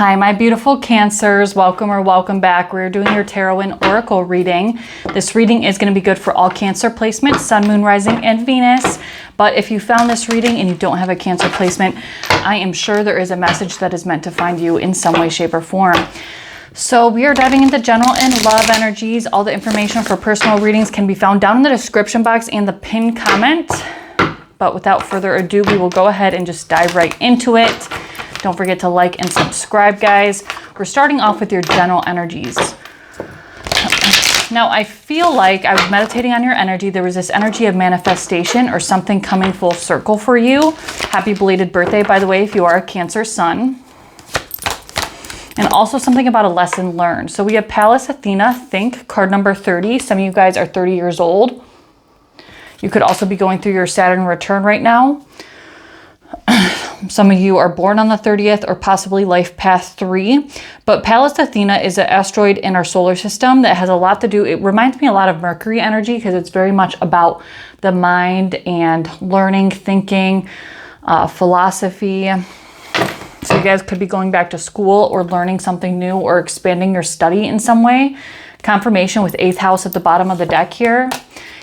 Hi, my beautiful Cancers. Welcome or welcome back. We're doing your Tarot and Oracle reading. This reading is going to be good for all Cancer placements, Sun, Moon, Rising, and Venus. But if you found this reading and you don't have a Cancer placement, I am sure there is a message that is meant to find you in some way, shape, or form. So we are diving into general and love energies. All the information for personal readings can be found down in the description box and the pinned comment. But without further ado, we will go ahead and just dive right into it. Don't forget to like and subscribe, guys. We're starting off with your general energies. Now, I feel like I was meditating on your energy. There was this energy of manifestation or something coming full circle for you. Happy belated birthday, by the way, if you are a Cancer sun. And also something about a lesson learned. So we have Pallas Athena, think, card number 30. Some of you guys are 30 years old. You could also be going through your Saturn return right now. Some of you are born on the 30th or possibly life path 3. But Pallas Athena is an asteroid in our solar system that has a lot to do. It reminds me a lot of Mercury energy because it's very much about the mind and learning, thinking, philosophy. So you guys could be going back to school or learning something new or expanding your study in some way. Confirmation with 8th house at the bottom of the deck here.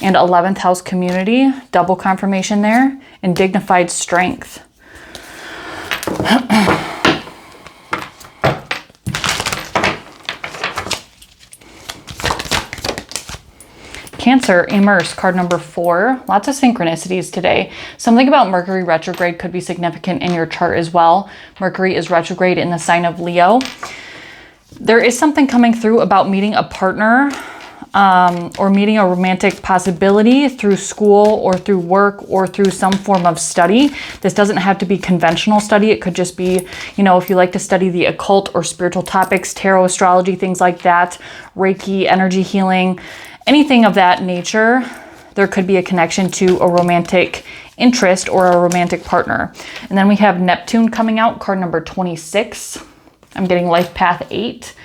And 11th house community. Double confirmation there. And dignified strength. Cancer, immerse, card number 4. Lots of synchronicities today. Something about Mercury retrograde could be significant in your chart as well. Mercury is retrograde in the sign of Leo. There is something coming through about meeting a partner or meeting a romantic possibility through school or through work or through some form of study. This doesn't have to be conventional study. It could just be, you know, if you like to study the occult or spiritual topics, tarot, astrology, things like that, Reiki, energy healing, anything of that nature, there could be a connection to a romantic interest or a romantic partner. And then we have Neptune coming out, card number 26. I'm getting life path 8.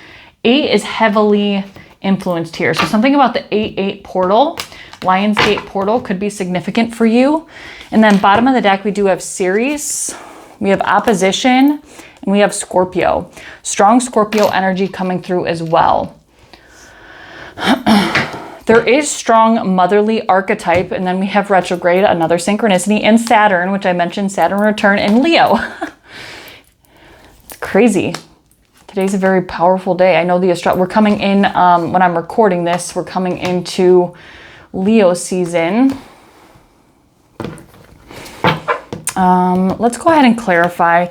8 is heavily influenced here. So something about the 8-8 portal, Lionsgate portal could be significant for you. And then bottom of the deck, we do have Ceres, we have opposition, and we have Scorpio. Strong Scorpio energy coming through as well. There is strong motherly archetype, and then we have retrograde, another synchronicity, and Saturn, which I mentioned, Saturn return in Leo. It's crazy. Today's a very powerful day. I know we're coming in, when I'm recording this, we're coming into Leo season. Let's go ahead and clarify.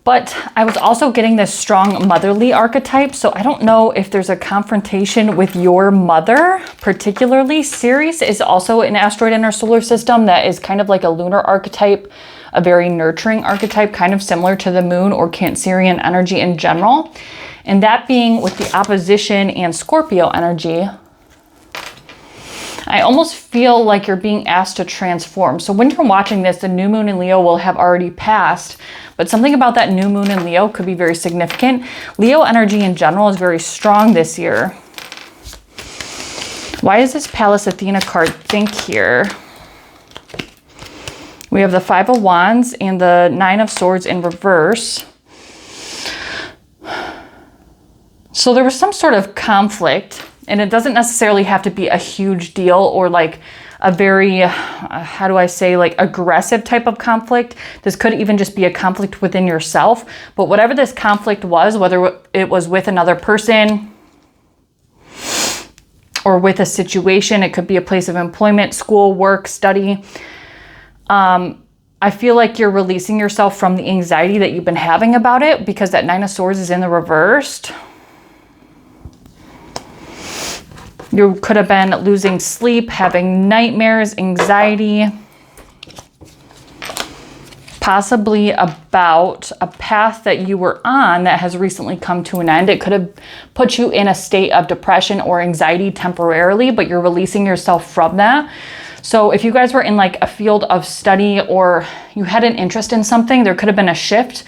But I was also getting this strong motherly archetype. So I don't know if there's a confrontation with your mother, particularly. Ceres is also an asteroid in our solar system that is kind of like a lunar archetype, a very nurturing archetype, kind of similar to the moon or Cancerian energy in general. And that being with the opposition and Scorpio energy, I almost feel like you're being asked to transform. So when you're watching this, the new moon in Leo will have already passed, but something about that new moon in Leo could be very significant. Leo energy in general is very strong this year. Why is this Pallas Athena card think here? We have the 5 of Wands and the 9 of Swords in reverse. So there was some sort of conflict, and it doesn't necessarily have to be a huge deal or like a very, how do I say, like aggressive type of conflict. This could even just be a conflict within yourself. But whatever this conflict was, whether it was with another person or with a situation, it could be a place of employment, school, work, study. I feel like you're releasing yourself from the anxiety that you've been having about it because that 9 of Swords is in the reversed. You could have been losing sleep, having nightmares, anxiety, possibly about a path that you were on that has recently come to an end. It could have put you in a state of depression or anxiety temporarily, but you're releasing yourself from that. So if you guys were in like a field of study or you had an interest in something, there could have been a shift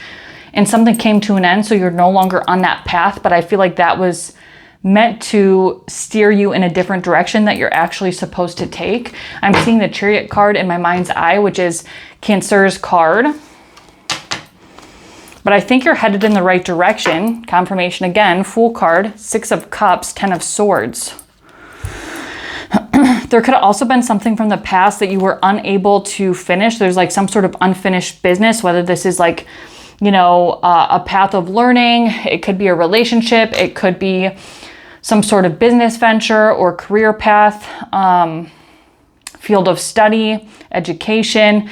and something came to an end. So you're no longer on that path. But I feel like that was meant to steer you in a different direction that you're actually supposed to take. I'm seeing the Chariot card in my mind's eye, which is Cancer's card. But I think you're headed in the right direction. Confirmation again, Fool card, 6 of Cups, 10 of Swords. There could have also been something from the past that you were unable to finish. There's like some sort of unfinished business, whether this is like, you know, a path of learning. It could be a relationship. It could be some sort of business venture or career path, field of study, education,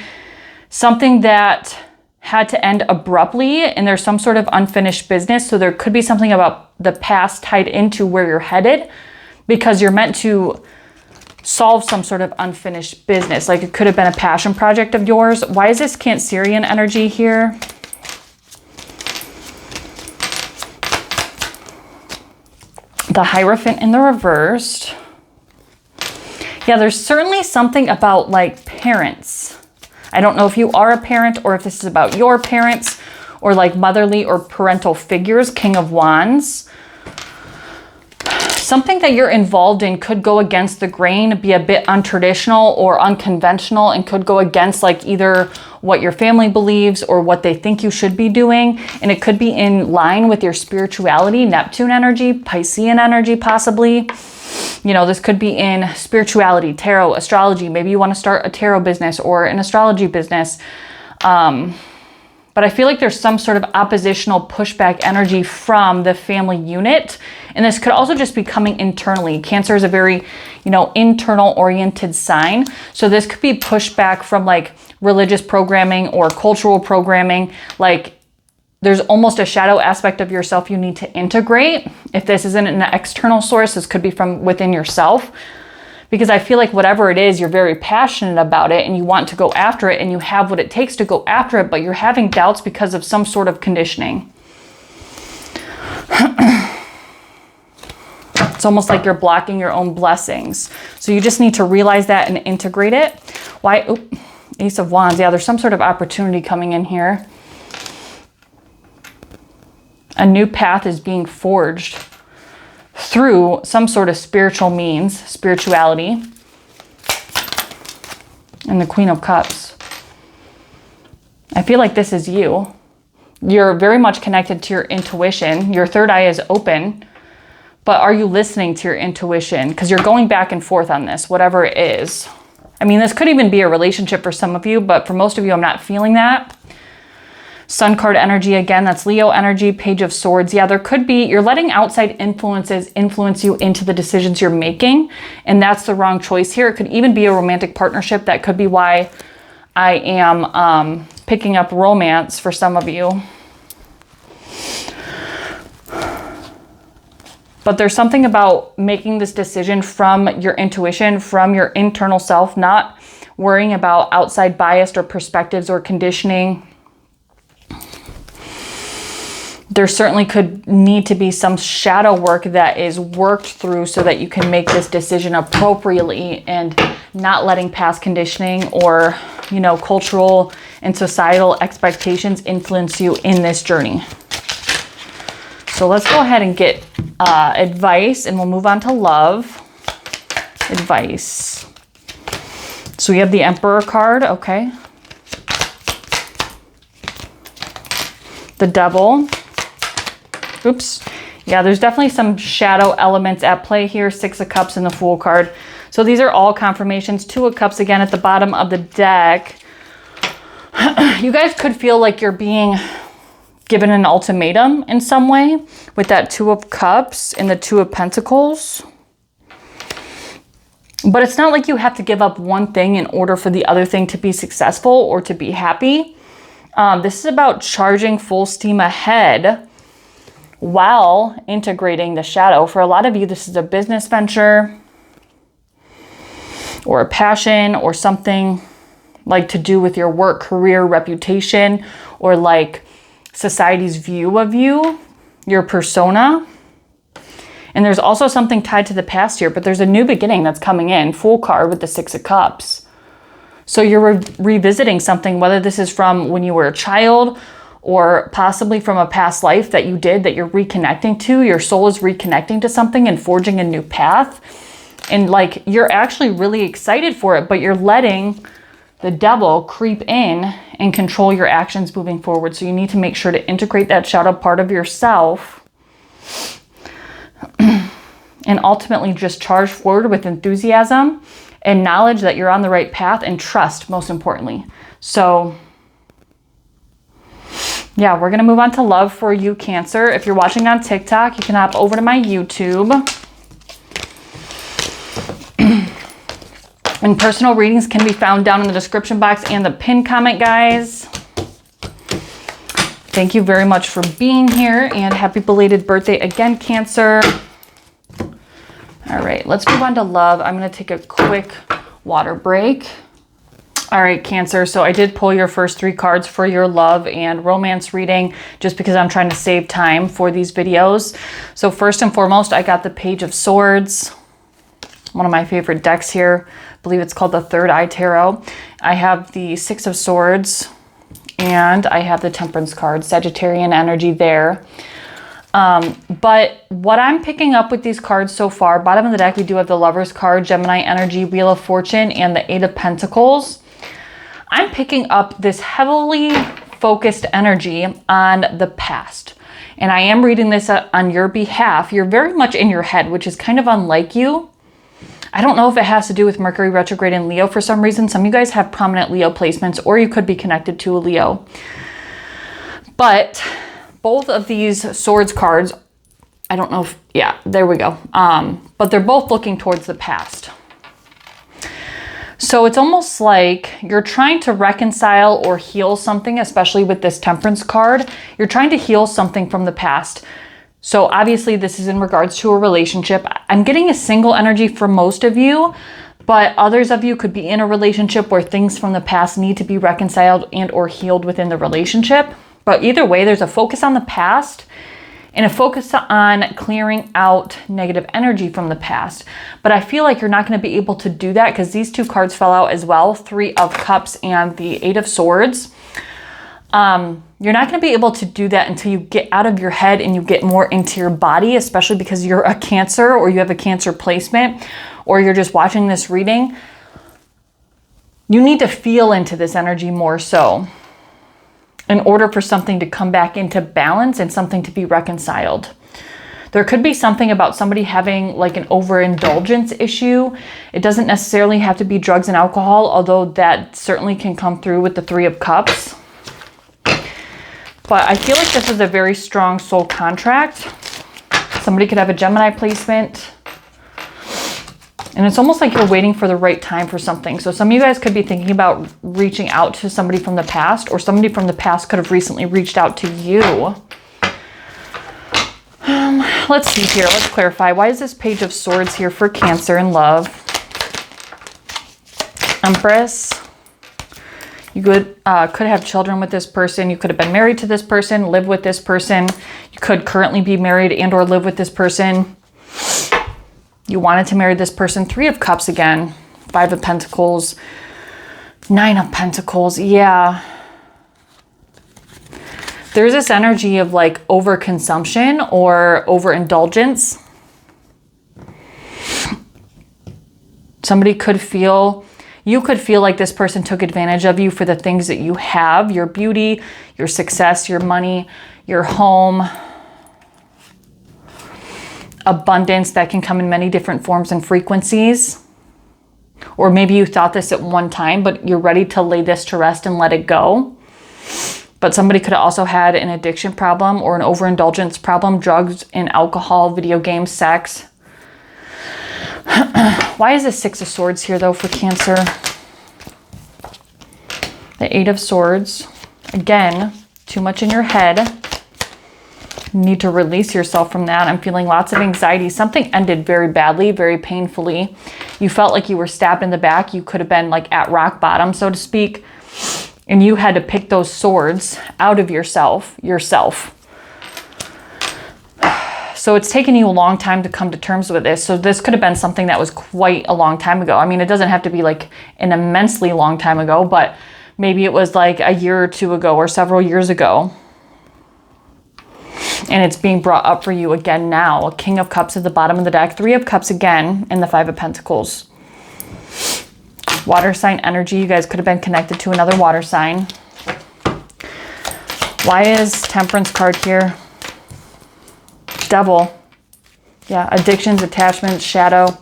something that had to end abruptly, and there's some sort of unfinished business. So there could be something about the past tied into where you're headed, because you're meant to solve some sort of unfinished business. Like it could have been a passion project of yours. Why is this Cancerian energy here? The Hierophant in the reversed. Yeah, there's certainly something about like parents. I don't know if you are a parent or if this is about your parents or like motherly or parental figures. King of Wands. Something that you're involved in could go against the grain, be a bit untraditional or unconventional, and could go against like either what your family believes or what they think you should be doing. And it could be in line with your spirituality, Neptune energy, Piscean energy possibly. You know, this could be in spirituality, tarot, astrology. Maybe you want to start a tarot business or an astrology business. But I feel like there's some sort of oppositional pushback energy from the family unit. And this could also just be coming internally. Cancer is a very, you know, internal oriented sign. So this could be pushback from like religious programming or cultural programming. Like there's almost a shadow aspect of yourself you need to integrate. If this isn't an external source, this could be from within yourself. Because I feel like whatever it is, you're very passionate about it and you want to go after it and you have what it takes to go after it, but you're having doubts because of some sort of conditioning. It's almost like you're blocking your own blessings. So you just need to realize that and integrate it. Why? Oh, Ace of Wands. Yeah, there's some sort of opportunity coming in here. A new path is being forged through some sort of spiritual means, spirituality. And the Queen of Cups. I feel like this is you. You're very much connected to your intuition. Your third eye is open. But are you listening to your intuition? Because you're going back and forth on this, whatever it is. I mean, this could even be a relationship for some of you, but for most of you, I'm not feeling that. Sun card energy, again, that's Leo energy, Page of Swords. Yeah, there could be, you're letting outside influences influence you into the decisions you're making, and that's the wrong choice here. It could even be a romantic partnership. That could be why I am picking up romance for some of you. But there's something about making this decision from your intuition, from your internal self, not worrying about outside bias or perspectives or conditioning. There certainly could need to be some shadow work that is worked through so that you can make this decision appropriately and not letting past conditioning or, you know, cultural and societal expectations influence you in this journey. So let's go ahead and get advice, and we'll move on to love. Advice. So we have the Emperor card, okay. The Devil. Oops. Yeah, there's definitely some shadow elements at play here. 6 of Cups and the Fool card. So these are all confirmations. 2 of Cups again at the bottom of the deck. You guys could feel like you're being given an ultimatum in some way with that 2 of Cups and the 2 of Pentacles. But it's not like you have to give up one thing in order for the other thing to be successful or to be happy. This is about charging full steam ahead while integrating the shadow. For a lot of you, this is a business venture or a passion or something like to do with your work, career, reputation, or like society's view of you, your persona. And there's also something tied to the past here, but there's a new beginning that's coming in. Fool card with the 6 of Cups. So you're revisiting something, whether this is from when you were a child or possibly from a past life that you did that you're reconnecting to. Your soul is reconnecting to something and forging a new path. And like, you're actually really excited for it, but you're letting the devil creep in and control your actions moving forward. So you need to make sure to integrate that shadow part of yourself and ultimately just charge forward with enthusiasm and knowledge that you're on the right path, and trust, most importantly. So yeah, we're going to move on to love for you, Cancer. If you're watching on TikTok, you can hop over to my YouTube. And personal readings can be found down in the description box and the pinned comment, guys. Thank you very much for being here, and happy belated birthday again, Cancer. All right, let's move on to love. I'm going to take a quick water break. All right, Cancer, so I did pull your first 3 cards for your love and romance reading just because I'm trying to save time for these videos. So first and foremost, I got the Page of Swords, one of my favorite decks here. I believe it's called the Third Eye Tarot. I have the 6 of Swords, and I have the Temperance card, Sagittarian energy there. But what I'm picking up with these cards so far, bottom of the deck, we do have the Lover's card, Gemini energy, Wheel of Fortune, and the 8 of Pentacles. I'm picking up this heavily focused energy on the past. And I am reading this on your behalf. You're very much in your head, which is kind of unlike you. I don't know if it has to do with Mercury retrograde in Leo for some reason. Some of you guys have prominent Leo placements, or you could be connected to a Leo. But both of these Swords cards, I don't know if, yeah, there we go. But they're both looking towards the past. So it's almost like you're trying to reconcile or heal something, especially with this Temperance card. You're trying to heal something from the past. So obviously this is in regards to a relationship. I'm getting a single energy for most of you, but others of you could be in a relationship where things from the past need to be reconciled and or healed within the relationship. But either way, there's a focus on the past and a focus on clearing out negative energy from the past. But I feel like you're not going to be able to do that because these 2 cards fell out as well, 3 of Cups and the 8 of Swords. You're not going to be able to do that until you get out of your head and you get more into your body, especially because you're a Cancer or you have a Cancer placement or you're just watching this reading. You need to feel into this energy more so in order for something to come back into balance and something to be reconciled. There could be something about somebody having like an overindulgence issue. It doesn't necessarily have to be drugs and alcohol, although that certainly can come through with the 3 of Cups. But I feel like this is a very strong soul contract. Somebody could have a Gemini placement. And it's almost like you're waiting for the right time for something. So some of you guys could be thinking about reaching out to somebody from the past, or somebody from the past could have recently reached out to you. Let's see here. Let's clarify. Why is this Page of Swords here for Cancer in love? Empress. You could have children with this person. You could have been married to this person, live with this person. You could currently be married and or live with this person. You wanted to marry this person. 3 of Cups again. 5 of Pentacles. 9 of Pentacles. Yeah. There's this energy of like overconsumption or overindulgence. Somebody could feel, you could feel like this person took advantage of you for the things that you have, your beauty, your success, your money, your home, abundance that can come in many different forms and frequencies. Or maybe you thought this at one time, but you're ready to lay this to rest and let it go. But somebody could have also had an addiction problem or an overindulgence problem, drugs and alcohol, video games, sex. Why is the 6 of Swords here though for Cancer? The 8 of Swords. Again, too much in your head. You need to release yourself from that. I'm feeling lots of anxiety. Something ended very badly, very painfully. You felt like you were stabbed in the back. You could have been like at rock bottom, so to speak. And you had to pick those swords out of yourself. So it's taken you a long time to come to terms with this. So this could have been something that was quite a long time ago. I mean, it doesn't have to be like an immensely long time ago, but maybe it was like a year or 2 ago or several years ago. And it's being brought up for you again now. King of Cups at the bottom of the deck. 3 of Cups again, and the 5 of Pentacles. Water sign energy. You guys could have been connected to another water sign. Why is Temperance card here? Devil. Yeah, addictions, attachments, shadow.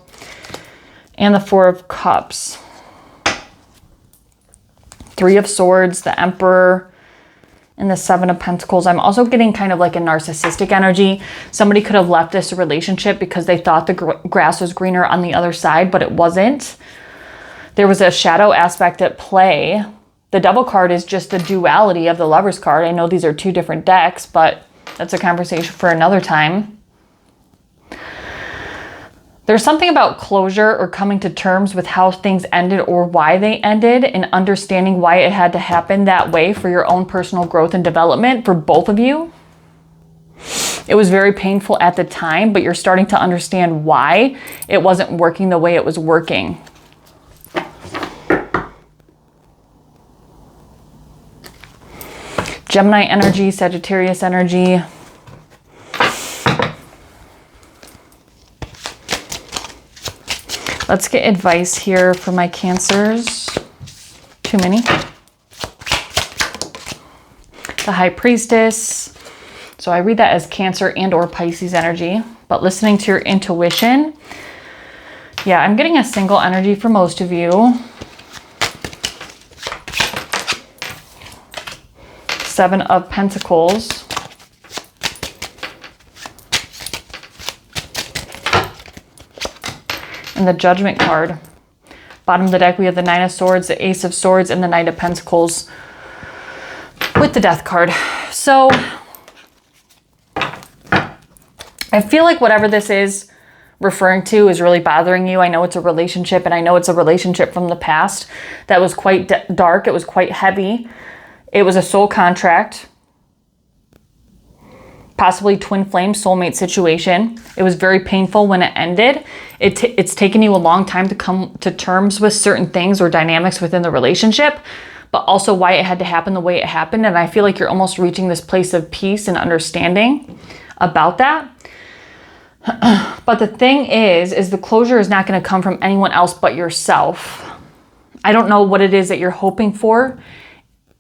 And the Four of Cups. Three of Swords, the Emperor, and the Seven of Pentacles. I'm also getting kind of like a narcissistic energy. Somebody could have left this relationship because they thought the grass was greener on the other side, but it wasn't. There was a shadow aspect at play. The Devil card is just the duality of the Lover's card. I know these are two different decks, but that's a conversation for another time. There's something about closure or coming to terms with how things ended or why they ended, and understanding why it had to happen that way for your own personal growth and development for both of you. It was very painful at the time, but you're starting to understand why it wasn't working the way it was working. Gemini energy, Sagittarius energy. Let's get advice here for my Cancers. Too many. The High Priestess. So I read that as Cancer and or Pisces energy, but listening to your intuition. Yeah, I'm getting a single energy for most of you. Seven of Pentacles. And the Judgment card. Bottom of the deck, we have the Nine of Swords, the Ace of Swords, and the Knight of Pentacles with the Death card. So I feel like whatever this is referring to is really bothering you. I know it's a relationship, and I know it's a relationship from the past that was quite dark. It was quite heavy. It was a soul contract. Possibly twin flame soulmate situation. It was very painful when it ended. It's taken you a long time to come to terms with certain things or dynamics within the relationship, but also why it had to happen the way it happened. And I feel like you're almost reaching this place of peace and understanding about that. But the thing is the closure is not going to come from anyone else but yourself. I don't know what it is that you're hoping for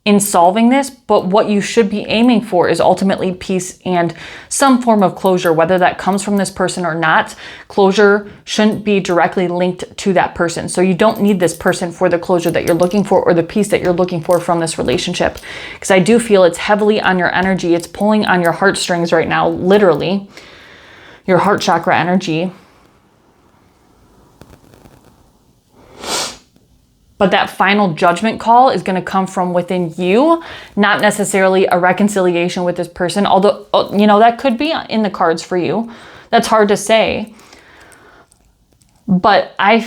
in solving this, but what you should be aiming for is ultimately peace and some form of closure, whether that comes from this person or not. Closure shouldn't be directly linked to that person. So you don't need this person for the closure that you're looking for or the peace that you're looking for from this relationship. Because I do feel it's heavily on your energy. It's pulling on your heartstrings right now, literally, your heart chakra energy. But that final judgment call is going to come from within you, not necessarily a reconciliation with this person. Although, you know, that could be in the cards for you. That's hard to say. But I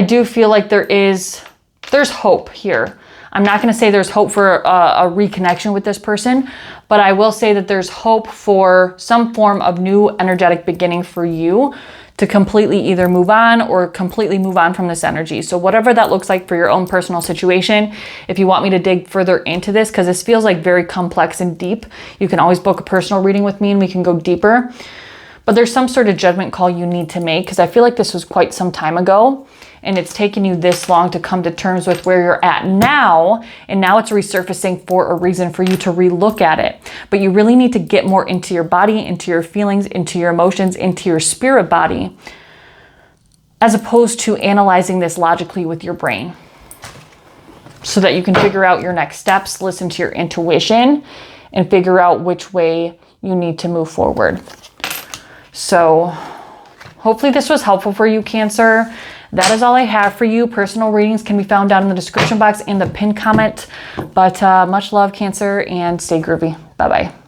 do feel like there's hope here. I'm not going to say there's hope for a reconnection with this person, but I will say that there's hope for some form of new energetic beginning for you to completely either move on or completely move on from this energy. So whatever that looks like for your own personal situation, if you want me to dig further into this, because this feels like very complex and deep, you can always book a personal reading with me and we can go deeper. But there's some sort of judgment call you need to make, because I feel like this was quite some time ago and it's taken you this long to come to terms with where you're at now. And now it's resurfacing for a reason for you to relook at it. But you really need to get more into your body, into your feelings, into your emotions, into your spirit body, as opposed to analyzing this logically with your brain, so that you can figure out your next steps, listen to your intuition, and figure out which way you need to move forward. So hopefully this was helpful for you, Cancer. That is all I have for you. Personal readings can be found down in the description box and the pinned comment. But much love, Cancer, and stay groovy. Bye-bye.